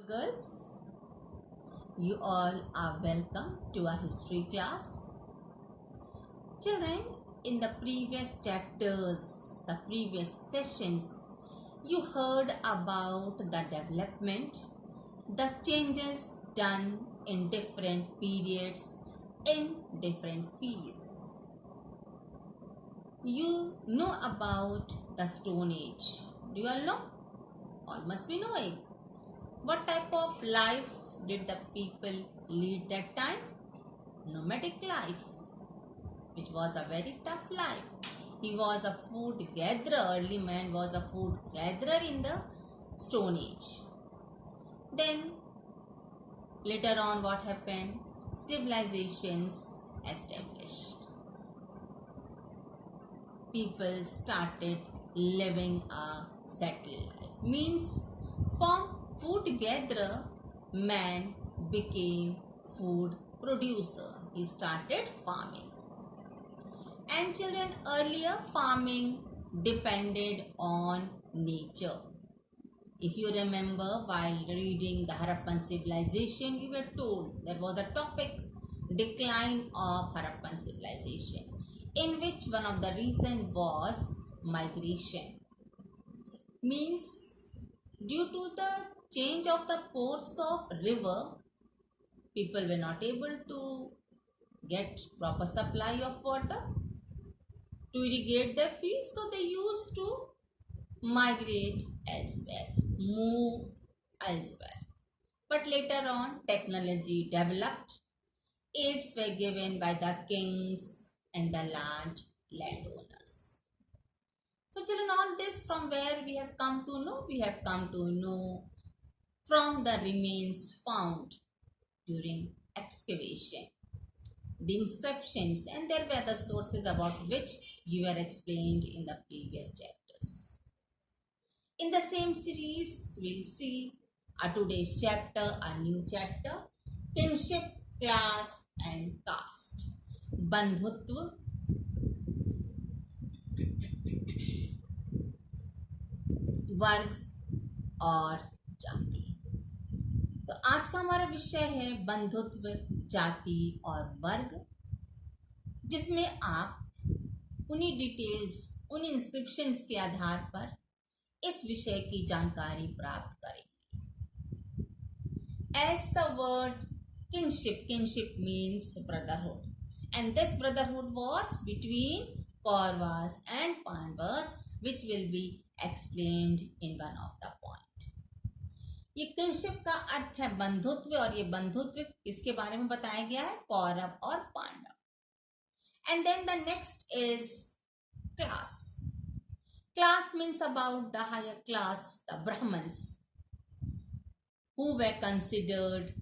Girls, you all are welcome to our history class. Children, in the previous chapters, the previous sessions, you heard about the development, the changes done in different periods, in different fields. You know about the Stone Age. Do you all know? All must be knowing. What type of life did the people lead that time? Nomadic life, which was a very tough life. He was a food gatherer. Early man was a food gatherer in the Stone Age. Then later on what happened? Civilizations established. People started living a settled life. Means from food gatherer, man became food producer. He started farming. And children, earlier farming depended on nature. If you remember, while reading the Harappan civilization, you were told there was a topic, decline of Harappan civilization, in which one of the reason was migration. Means due to the change of the course of river, people were not able to get proper supply of water to irrigate their fields, so they used to migrate elsewhere, move elsewhere. But later on, technology developed. Aids were given by the kings and the large landowners. So children, all this from where we have come to know? We have come to know from the remains found during excavation, the inscriptions, and there were the sources about which you were explained in the previous chapters. In the same series, we'll see today's chapter, a new chapter, kinship, class and caste, बंधुत्व, वर्ग और जाति. तो आज का हमारा विषय है बंधुत्व, जाति और वर्ग, जिसमें आप उन्हीं डिटेल्स, उन इंस्क्रिप्शंस के आधार पर इस विषय की जानकारी प्राप्त करेंगे. As the word kinship means brotherhood, and this brotherhood was between Kauravas and Pandavas, which will be explained in one of the point. ये किनशिप का अर्थ है बंधुत्व, और ये बंधुत्व किसके बारे में बताया गया है? कौरव और Pandav. And then the next is class. Class means about the higher class, the Brahmins, who were considered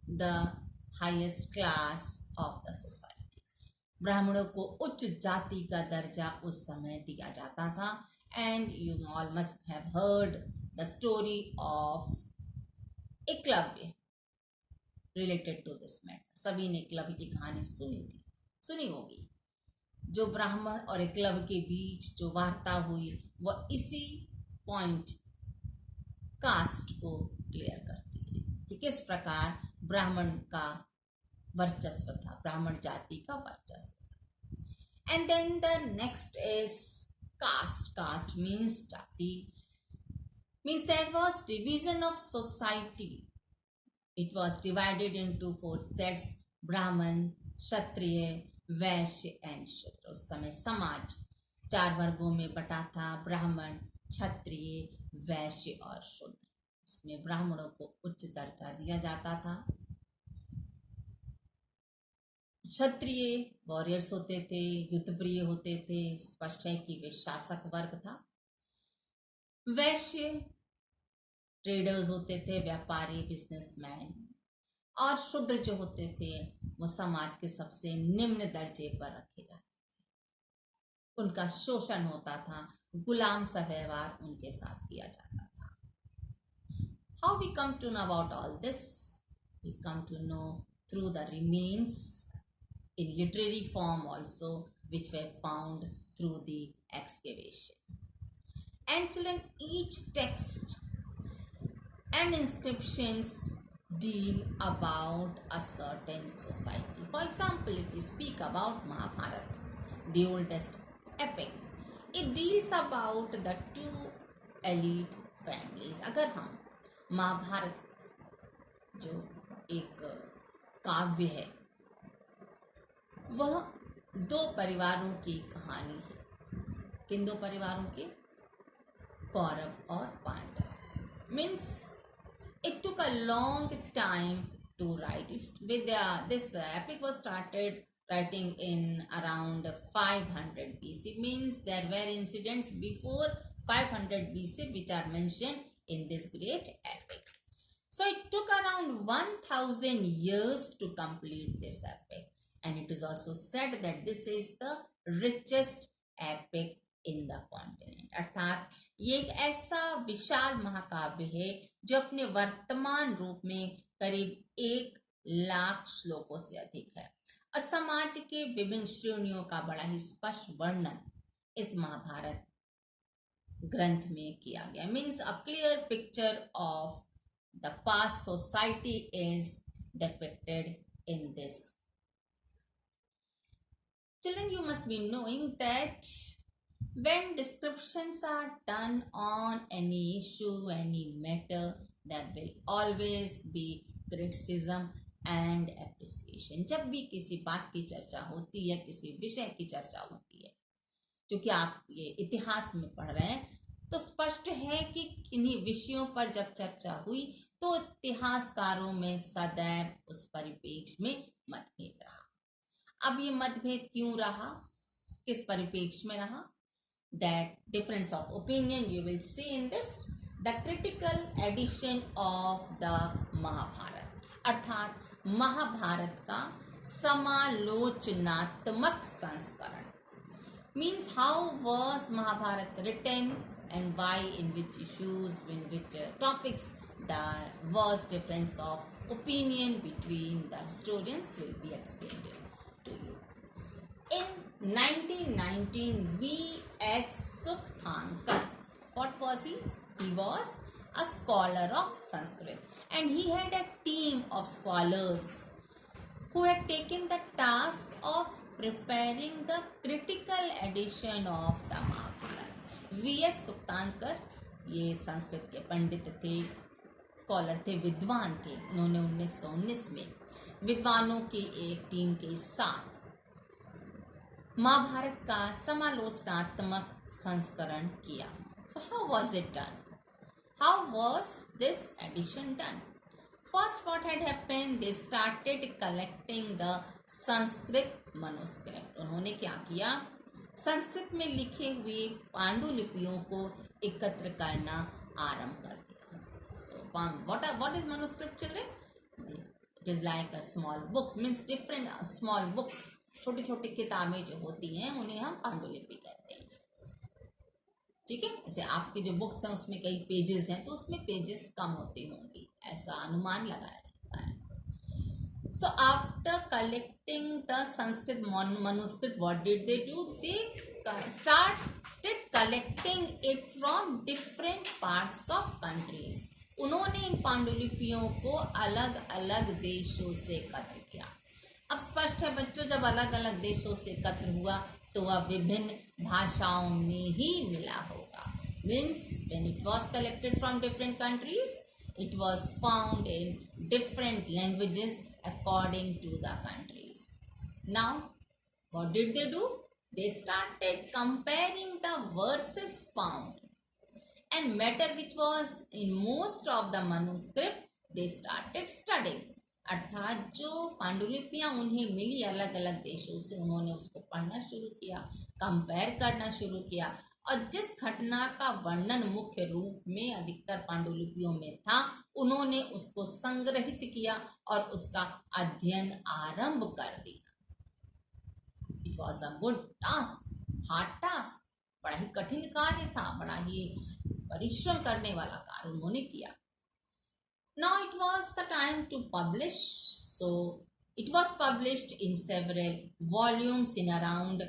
the highest class of the society. ब्राह्मणों को उच्च जाति का दर्जा उस समय दिया जाता था. And you all must have heard the story of Eklavya related to this matter. सभी ने एकलव्य की कहानी सुनी होगी. जो ब्राह्मण और एकलव्य के बीच जो वार्ता हुई वह इसी पॉइंट कास्ट को क्लियर करती है कि किस प्रकार ब्राह्मण का वर्चस्व था, ब्राह्मण जाति का वर्चस्व था. And then the next is caste. Caste means jati, means there was division of society. It was divided into 4 sets: Brahman, Kshatriya, Vaishya and Shudra. उस समय समाज 4 वर्गों में बटा था: ब्राह्मण, क्षत्रिय, वैश्य और शूद्र. इसमें ब्राह्मणों को उच्च दर्जा दिया जाता था. क्षत्रिय वॉरियर्स होते थे, युद्ध प्रिय होते थे, स्पष्ट है कि वे शासक वर्ग था. वैश्य ट्रेडर्स होते थे, व्यापारी, बिजनेसमैन. और शूद्र जो होते थे वो समाज के सबसे निम्न दर्जे पर रखे जाते थे. उनका शोषण होता था, गुलाम सा व्यवहार उनके साथ किया जाता था. How we come to know about all this? We come to know through the remains in literary form also, which were found through the excavation. And children, each text and inscriptions deal about a certain society. For example, if we speak about Mahabharata, the oldest epic, it deals about the two elite families. अगर हम महाभारत जो एक काव्य है वह दो परिवारों की कहानी है। किन दो परिवारों के? कौरव और Pandav. Means it took a long time to write. This epic was started writing in around 500 BC. Means there were incidents before 500 BC which are mentioned in this great epic. So it took around 1000 years to complete this epic, and it is also said that this is the richest epic in the continent. अर्थात ये एक ऐसा विशाल महाकाव्य है जो अपने वर्तमान रूप में करीब 1,00,000 श्लोकों से अधिक है और समाज के विभिन्न श्रेणियों का बड़ा ही स्पष्ट वर्णन इस महाभारत ग्रंथ में किया गया। Means a clear picture of the past society is depicted in this. Children, you must be knowing that when descriptions are done on any issue, any matter, there will always be criticism and appreciation. जब भी किसी बात की चर्चा होती है, किसी विषय की चर्चा होती है, क्योंकि आप ये इतिहास में पढ़ रहे हैं, तो स्पष्ट है कि किन्हीं विषयों पर जब चर्चा हुई तो इतिहासकारों में सदैव उस परिप्रेक्ष्य में मतभेद रहा। अब ये मतभेद क्यों रहा, किस परिप्रेक्ष्य में रहा? That difference of opinion you will see in this, the critical edition of the Mahabharata, अर्थात महाभारत का समालोचनात्मक संस्करण। Means how was Mahabharata written and why, in which issues, in which topics there was difference of opinion between the historians will be explained to you. In 1919, V.S. Sukthankar, what was he? He was a scholar of Sanskrit, and he had a team of scholars who had taken the task of preparing the critical edition of the Mahabharata. V.S. Sukthankar ये संस्कृत के पंडित थे, scholar थे, विद्वान थे। उन्होंने 1919 में विद्वानों की एक टीम के साथ महाभारत का समालोचनात्मक संस्करण किया। So how was it done? How was this edition done? First, what had happened? They started collecting the Sanskrit manuscript. उन्होंने क्या किया? संस्कृत में लिखे हुए पांडुलिपियों को एकत्र करना आरंभ कर दिया। So what is manuscript, children? It is like a small books, means different small books. छोटी छोटी किताबें जो होती हैं उन्हें हम पांडुलिपि कहते हैं। ठीक है, जैसे आपकी जो बुक्स हैं उसमें कई पेजेस हैं तो उसमें पेजेस कम होती होंगी, ऐसा अनुमान लगाया जाता है। So after collecting the Sanskrit manuscript, what did they do? They started collecting it from different parts of countries. उन्होंने इन पांडुलिपियों को अलग अलग देशों से एकत्र किया। अब स्पष्ट है बच्चों, जब अलग अलग देशों से एकत्र हुआ तो वह विभिन्न भाषाओं में ही मिला होगा। Means when it was collected from different countries, it was found in different languages according to the countries. Now what did they do? They started comparing the verses found and matter which was in most of the manuscript, they started studying. अर्थात जो पांडुलिपियां उन्हें मिली अलग अलग देशों से, उन्होंने उसको पढ़ना शुरू किया, कंपेयर करना शुरू किया, और जिस घटना का वर्णन मुख्य रूप में अधिकतर पांडुलिपियों में था उन्होंने उसको संग्रहित किया और उसका अध्ययन आरंभ कर दिया। It was a good task, hard task, बड़ा ही कठिन कार्य था, बड़ा ही परिश्रम करने वाला कार्य उन्होंने किया। Now it was the time to publish, so it was published in several volumes in around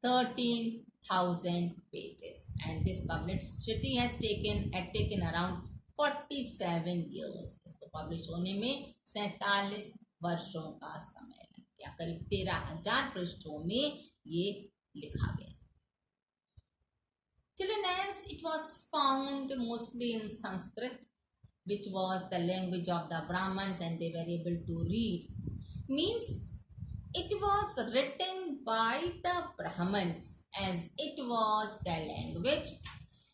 13,000 pages, and this publicity had taken around 47 years. इसको पब्लिश होने में 47 वर्षों का समय लग गया. करीब 13,000 पृष्ठों में ये लिखा गया. Children, as it was found mostly in Sanskrit, which was the language of the Brahmins and they were able to read, means it was written by the Brahmins as it was their language,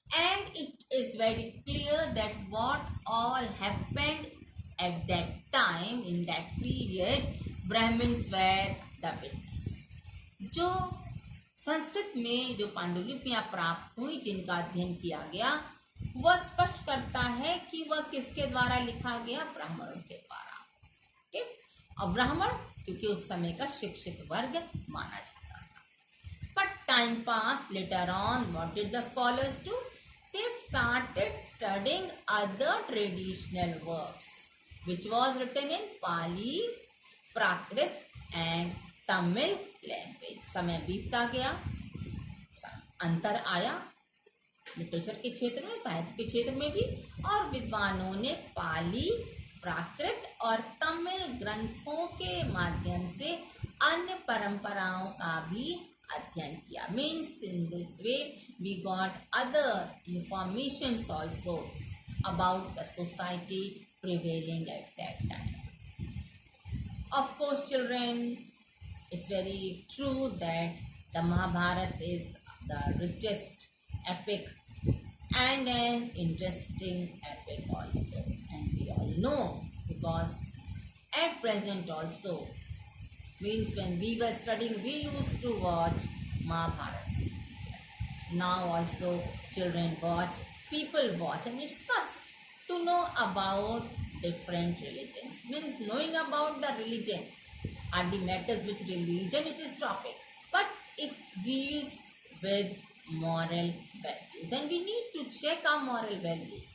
and it is very clear that what all happened at that time, in that period, Brahmins were the witness. जो संस्कृत में जो पांडुलिपियां प्राप्त हुई, जिनका अध्ययन किया गया, वह स्पष्ट करता है कि वह किसके द्वारा लिखा गया, ब्राह्मणों के द्वारा. ठीक. और ब्राह्मण क्योंकि उस समय का शिक्षित वर्ग माना जाता था. But time pass, later on what did the scholars do? They started studying other traditional works which was written in Pali, Prakrit and Tamil language. समय बीतता गया, अंतर आया लिटरेचर के क्षेत्र में, साहित्य के क्षेत्र में भी, और विद्वानों ने पाली, प्राकृत और तमिल ग्रंथों के माध्यम से अन्य परंपराओं का भी अध्ययन किया. Means in this way we got other informations also about the society prevailing at that time. Of course children, it's very true that the Mahabharata is the richest epic and an interesting epic also, and we all know, because at present also, means when we were studying we used to watch Mahabharata. Now also children watch, people watch, and it's must to know about different religions. Means knowing about the religion hardly matters which religion it is topic, but it deals with moral values and we need to check our moral values.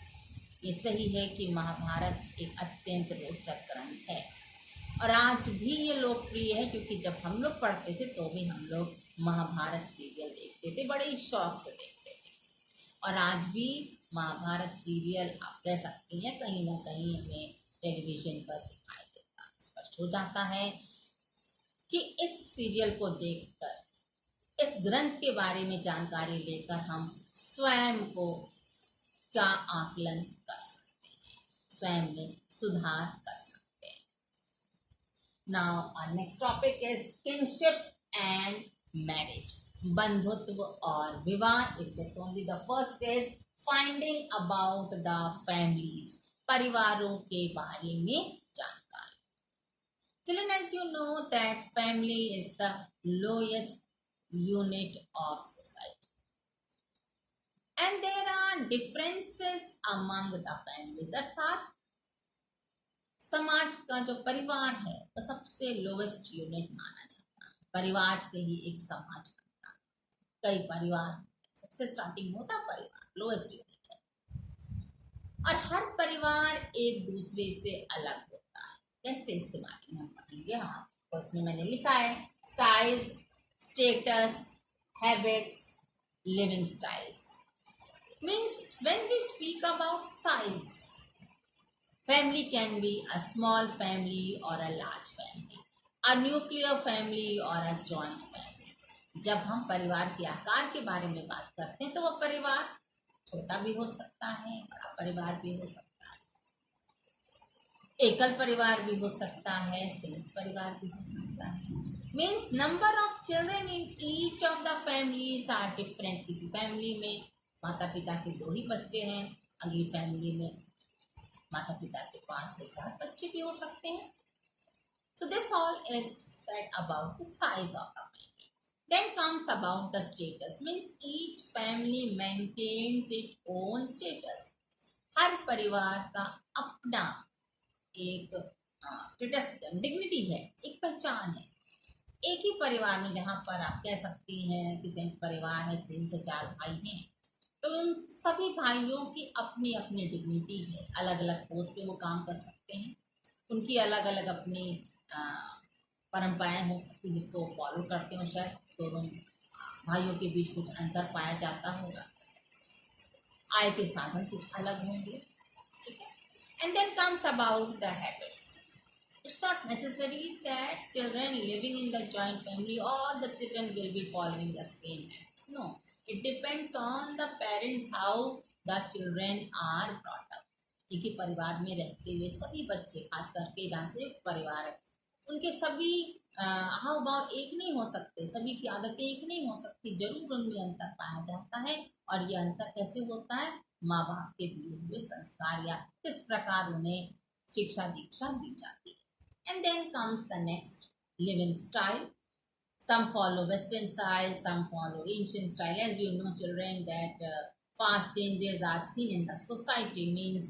ये सही है कि महाभारत एक अत्यंत रोचक ग्रंथ है और आज भी ये लोकप्रिय है, क्योंकि जब हम लोग पढ़ते थे तो भी हम लोग महाभारत सीरियल देखते थे, बड़े ही शौक से देखते थे. और आज भी महाभारत सीरियल आप कह सकते हैं कहीं ना कहीं हमें टेलीविजन पर दिखाई देता. स्पष्ट हो जाता है कि इस सीरियल को देखकर, इस ग्रंथ के बारे में जानकारी लेकर हम स्वयं को क्या आकलन कर सकते हैं, स्वयं में सुधार कर सकते हैं. Now our next topic is kinship and marriage. बंधुत्व और विवाह. It is only the first is finding about the families. परिवारों के बारे में जानकारी. Children, as you know that family is the lowest unit of society, and there are differences among the families. अर्थात समाज का जो परिवार है वो सबसे लोवेस्ट यूनिट माना जाता है. परिवार से ही एक समाज बनता है. कई परिवार, सबसे स्टार्टिंग होता परिवार, लोवेस्ट यूनिट है, और हर परिवार एक दूसरे से अलग होता है. कैसे, इसके बारे में हम पढ़ेंगे. हाँ, तो उसमें मैंने लिखा है size, status, habits, living styles. Means when we speak about size, family can be a small family और a large family, a nuclear family और अ जॉइंट फैमिली. जब हम परिवार के आकार के बारे में बात करते हैं तो वह परिवार छोटा भी हो सकता है, बड़ा परिवार भी हो सकता है, एकल परिवार भी हो सकता है, संयुक्त परिवार भी हो सकता है. Means number of children in each of the families are different. किसी फैमिली में माता पिता के 2 ही बच्चे हैं, अगली फैमिली में माता पिता के 5 से 7 बच्चे भी हो सकते हैं. So this all is said about the size of the family. Then comes about the status. Means each family maintains it own status. हर परिवार का अपना एक स्टेटस, डिग्निटी है, एक पहचान है. एक ही परिवार में, जहाँ पर आप कह सकती हैं कि संयुक्त परिवार है, 3 से 4 भाई हैं, तो उन सभी भाइयों की अपनी अपनी डिग्निटी है. अलग अलग पोस्ट पे वो काम कर सकते हैं, उनकी अलग अलग अपनी परंपराएं हो सकती जिसको फॉलो करते हो. शायद दोनों भाइयों के बीच कुछ अंतर पाया जाता होगा, आय के साधन कुछ अलग होंगे. And then comes about the habits. It's not necessary that children living in the joint family or the children will be following the same habits. No, it depends on the parents how the children are brought up. एक ही परिवार में रहते हुए सभी बच्चे, खास करके जहाँ से परिवार है, उनके सभी हाव भाव एक नहीं हो सकते, सभी की आदतें एक नहीं हो सकती, जरूर उनमें अंतर पाया जाता है। और ये अंतर कैसे होता है? माँ बाप के दिए हुए संस्कार या किस प्रकार उन्हें शिक्षा दीक्षा दी जाती है। And then comes the next, living style. Some follow Western style, some follow ancient style. As you know, children, that fast changes are seen in the society, means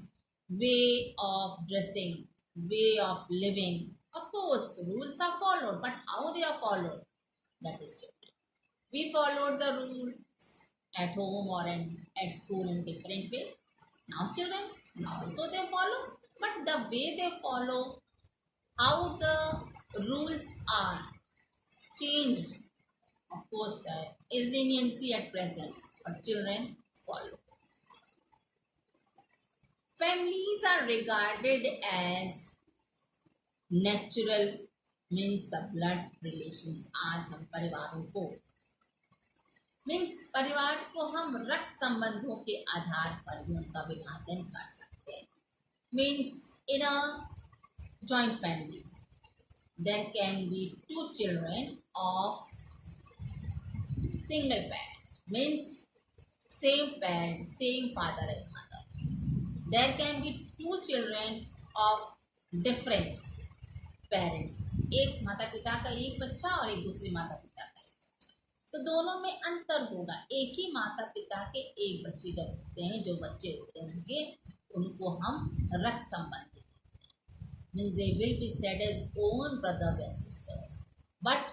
way of dressing, way of living. Of course, rules are followed, but how they are followed, that is different. We followed the rules at home or at school in different way. Now children, now also they follow, but the way they follow, how the rules are changed. Of course, there is leniency at present, but children follow. Families are regarded as natural, means the blood relations. आज हम परिवारों को, means परिवार को हम रक्त संबंधों के आधार पर भी उनका विभाजन कर सकते हैं. Means in a joint family there can be two children of single parent, means same parent, same father and mother. There can be two children of different parents, एक माता पिता का एक बच्चा और एक दूसरी माता पिता का एक बच्चा, तो दोनों में अंतर होगा. एक ही माता पिता के एक बच्चे जब होते हैं, जो बच्चे होते होंगे उनको हम रक्त संबंधी, means they will be said as own brothers and sisters. But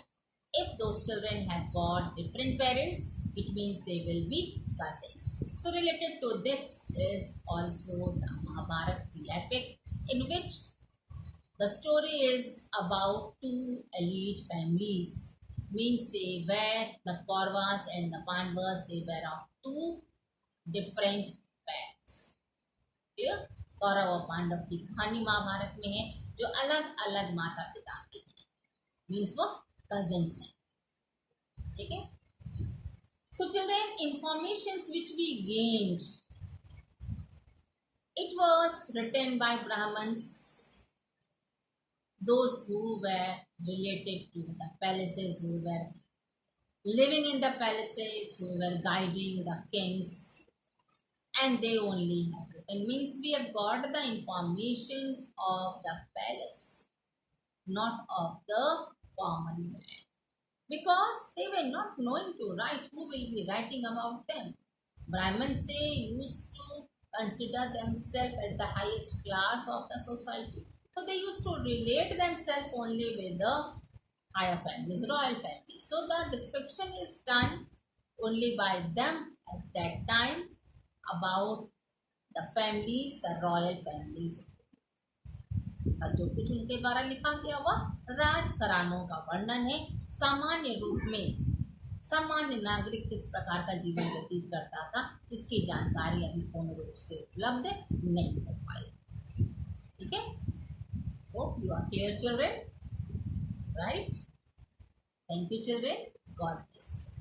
if those children have got different parents, it means they will be cousins. So related to this is also the Mahabharata, the epic, in which the story is about two elite families. Means they were, the Kauravas and the Pandavas, they were of two different parents. Clear? Kaurava और पांडव की कहानी महाभारत में है, जो अलग अलग माता पिता के हैं, मीन्स वो कजिन्स हैं. ठीक है. So children, informations which we gained, it was written by Brahmins, those who were related to the palaces, who were living in the palaces, who were guiding the kings, and they only have it. It means we have got the informations of the palace, not of the common man, because they were not knowing to write. Who will be writing about them? Brahmins, they used to consider themselves as the highest class of the society, so they used to relate themselves only with the higher families, royal families. So the description is done only by them at that time about the families, the royal families. जो कुछ उनके द्वारा लिखा गया वह राजघरानों का वर्णन है. सामान्य रूप में सामान्य नागरिक किस प्रकार का जीवन व्यतीत करता था, इसकी जानकारी अभी पूर्ण रूप से उपलब्ध नहीं हो पाई. ठीक है. Hope you are clear children, right? Thank you children. God bless you.